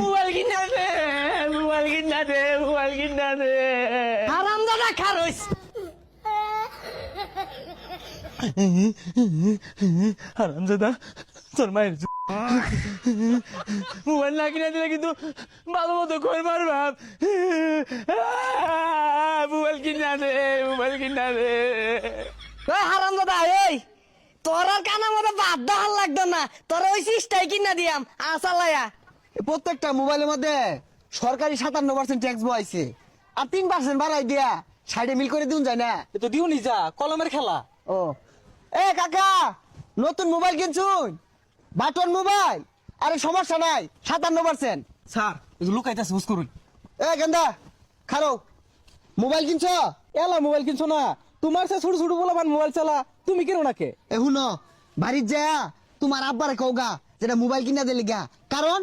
Mobile কিনা দে, mobile কিনা দে, mobile কিনা দে। হারামজাদা খারইস। হারামজাদা তোর মায়ের মোবাইল না কিনা দিলে কিন্তু ভালো মতো কই মার বাপ। মোবাইল কিনা দে, মোবাইল কিনা দে। ওই হারামজাদা এই তোর আর কানা মতো বাদ দাহাল লাগতো না, তোর ওই সিস্টাই কিনা দিয়াম আসালায়া। প্রত্যেকটা মোবাইলের মধ্যে সরকারি 57% ট্যাক্স বইছে, আর 3% বাড়াই দিয়া সাইডে মিল করে দিন যায় না। এ তো দিও নি যা কলমের খেলা। ও এ কাকা, নতুন মোবাইল কিনছুন, বাটন মোবাইল, আরে সমস্যা নাই 57%। স্যার এগুলো লুকাইতেছে হুস করুন। এ গেন্দা খারো, মোবাইল কিনছ? এলা মোবাইল কিনছো না, তোমার সে ছোট ছোট বলা মোবাইল চালা, তুমি কেন নাকে? এ হুনো বাড়ির যা তোমার আব্বারে কওগা যেটা মোবাইল কিনা দিলি গা, কারণ